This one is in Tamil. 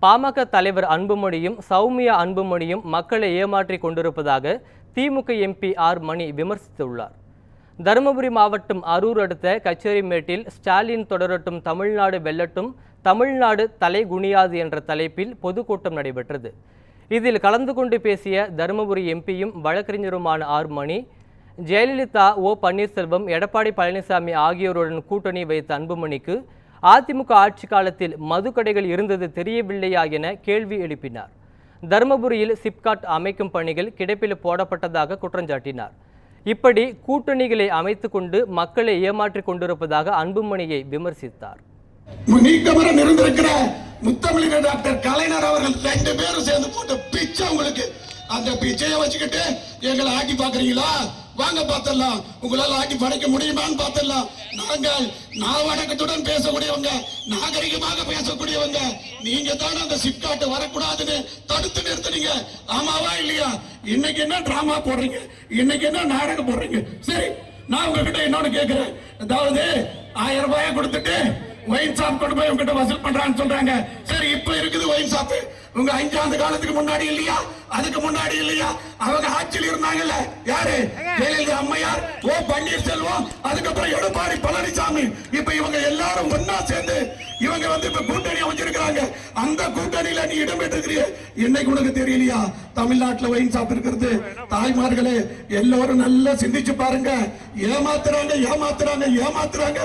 பாமக தலைவர் அன்புமணியும் சௌமியா அன்புமணியும் மக்களை ஏமாற்றி கொண்டிருப்பதாக திமுக எம்பி ஆர் மணி விமர்சித்துள்ளார். தருமபுரி மாவட்டம் அரூர் அடுத்த கச்சேரிமேட்டில் ஸ்டாலின் தொடரட்டும் தமிழ்நாடு வெல்லட்டும் தமிழ்நாடு தலை குனியாது என்ற தலைப்பில் பொதுக்கூட்டம் நடைபெற்றது. இதில் கலந்து கொண்டு பேசிய தருமபுரி எம்பியும் வழக்கறிஞருமான ஆர் மணி, ஜெயலலிதா, ஓ பன்னீர்செல்வம், எடப்பாடி பழனிசாமி ஆகியோருடன் கூட்டணி வைத்த அன்புமணிக்கு அதிமுக ஆட்சி காலத்தில் மதுக்கடைகள் இருந்தது தெரியவில்லையா என கேள்வி எழுப்பினார். தருமபுரியில் சிப்காட் அமைக்கும் பணிகள் கிடப்பில் போடப்பட்டதாக குற்றஞ்சாட்டினார். இப்படி கூட்டணிகளை அமைத்துக் கொண்டு மக்களை ஏமாற்றிக் கொண்டிருப்பதாக அன்புமணியை விமர்சித்தார். நீக்கமரம் இருந்திருக்கிற முத்தமிழர் டாக்டர் கலைஞர் அவர்கள் 2 பேரும் சேர்ந்து போட்ட பிச்சை உங்களுக்கு. அந்த பிச்சையை வச்சுக்கிட்டு எங்களை ஆட்டி பாக்குறீங்களா? வாங்க பார்த்தலாம். உங்களால் ஆட்டி படைக்க முடியுமான்னு பார்த்தலாம். நாங்கள் நாவடக்கத்துடன் பேசக்கூடியவங்க, நாகரிகமாக பேசக்கூடியவங்க. நீங்க தான் அந்த சிப்காட் வரக்கூடாதுன்னு தடுத்து நிறுத்தினீங்க. ஆமாவா இல்லையா? இன்னைக்கு என்ன டிராமா போடுறீங்க? இன்னைக்கு என்ன நாடகம் போடுறீங்க? சரி, நான் உங்ககிட்ட இன்னொன்னு கேட்கிறேன். அதாவது 1000 ரூபாயை கொடுத்துட்டு ஒயின் ஷாப் கொண்டு போய் உங்ககிட்ட வசூல் பண்றான்னு சொல்றாங்க. சரி, இப்ப இருக்குது ஒயின் ஷாப். உங்க 5 ஆண்டு காலத்துக்கு முன்னாடி இல்லையா? அதுக்கு முன்னாடி இல்லையா? அவங்க ஆட்சியில் இருந்தாங்கல்ல. யாரு? ஜெயலலிதா அம்மையார், ஓ பன்னீர்செல்வம், அதுக்கப்புறம் எடப்பாடி பழனிசாமி. இப்ப இவங்க எல்லாரும் ஒன்னா சேர்ந்து இவங்க இப்ப கூட்டணி அமைச்சிருக்கிறாங்க. அந்த கூட்டணியில நீ இடம் பெற்றிருக்கிற. இன்னைக்கு உனக்கு தெரியலையா தமிழ்நாட்டுல ஒயின் ஷாப் இருக்கிறது? தாய்மார்களே, எல்லாரும் நல்லா சிந்திச்சு பாருங்க. ஏமாத்துறாங்க ஏமாத்துறாங்க ஏமாத்துறாங்க.